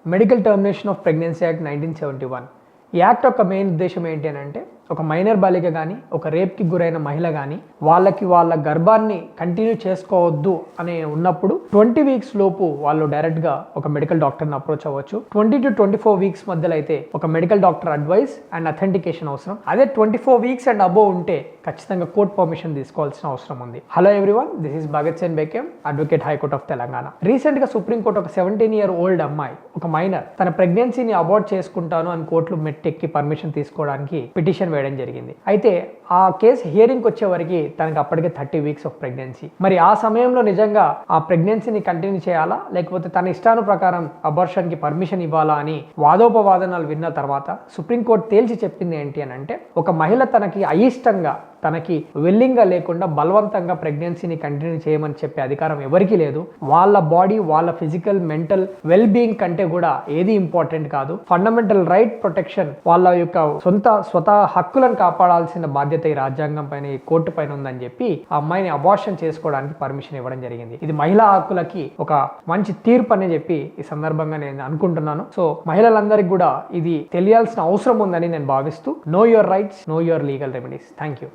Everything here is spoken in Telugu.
Medical termination of pregnancy act 1971. ఈ యాక్ట్ యొక్క మెయిన్ ఉద్దేశం ఏంటి అని అంటే, ఒక మైనర్ బాలిక కానీ ఒక రేప్కి గురైన మహిళ కానీ వాళ్ళ గర్భాన్ని కంటిన్యూ చేసుకోవద్దు అని ఉన్నప్పుడు 20 వీక్స్ లోపు వాళ్ళు డైరెక్ట్గా ఒక మెడికల్ డాక్టర్ని అప్రోచ్ అవ్వచ్చు. 20 to 24 వీక్స్ మధ్యలో అయితే ఒక medical doctor advice and authentication అవసరం. అదే 24 వీక్స్ అండ్ అబోవ్ ఉంటే ఖచ్చితంగా కోర్ట్ పర్మిషన్ తీసుకోవాల్సిన అవసరం ఉంది. Hello everyone, this is Bhagat Singh బెకెం, అడ్వకేట్ హైకోర్ట్ ఆఫ్ తెలంగాణ. రీసెంట్గా సుప్రీంకోర్టు ఒక 17-year-old అమ్మాయి, ఒక మైనర్, తన ప్రెగ్నెన్సీని అబార్ట్ చేసుకుంటాను అని కోర్టులో మెట్టెక్కి పర్మిషన్ తీసుకోవడానికి పిటిషన్ వేయడం జరిగింది. అయితే ఆ కేసు హియరింగ్ వచ్చే వరకు తనకి అప్పటికే 30 వీక్స్ ఆఫ్ ప్రెగ్నెన్సీ. మరి ఆ సమయంలో నిజంగా ఆ ప్రెగ్నెన్సీని కంటిన్యూ చేయాలా లేకపోతే తన ఇష్టాను ప్రకారం అబార్షన్కి పర్మిషన్ ఇవ్వాలా అని వాదోపవాదనాలు విన్న తర్వాత సుప్రీంకోర్టు తేల్చి చెప్పింది ఏంటి అని అంటే, ఒక మహిళ తనకి అయిష్టంగా, తనకి విల్లింగ్గా లేకుండా బలవంతంగా ప్రెగ్నెన్సీని కంటిన్యూ చేయమని చెప్పే అధికారం ఎవరికీ లేదు. వాళ్ళ బాడీ, వాళ్ళ ఫిజికల్, మెంటల్ వెల్ బీయింగ్ కంటే కూడా ఏది ఇంపార్టెంట్ కాదు. ఫండమెంటల్ రైట్ ప్రొటెక్షన్, వాళ్ళ యొక్క స్వతహా హక్కులను కాపాడాల్సిన బాధ్యత ఈ రాజ్యాంగం పైన, ఈ కోర్టు పైన ఉందని చెప్పి ఆ అమ్మాయిని అబార్షన్ చేసుకోవడానికి పర్మిషన్ ఇవ్వడం జరిగింది. ఇది మహిళా హక్కులకి ఒక మంచి తీర్పు అని చెప్పి ఈ సందర్భంగా నేను అనుకుంటున్నాను. సో మహిళలందరికీ కూడా ఇది తెలియాల్సిన అవసరం ఉందని నేను భావిస్తూ, know your rights, know your legal remedies. Thank you.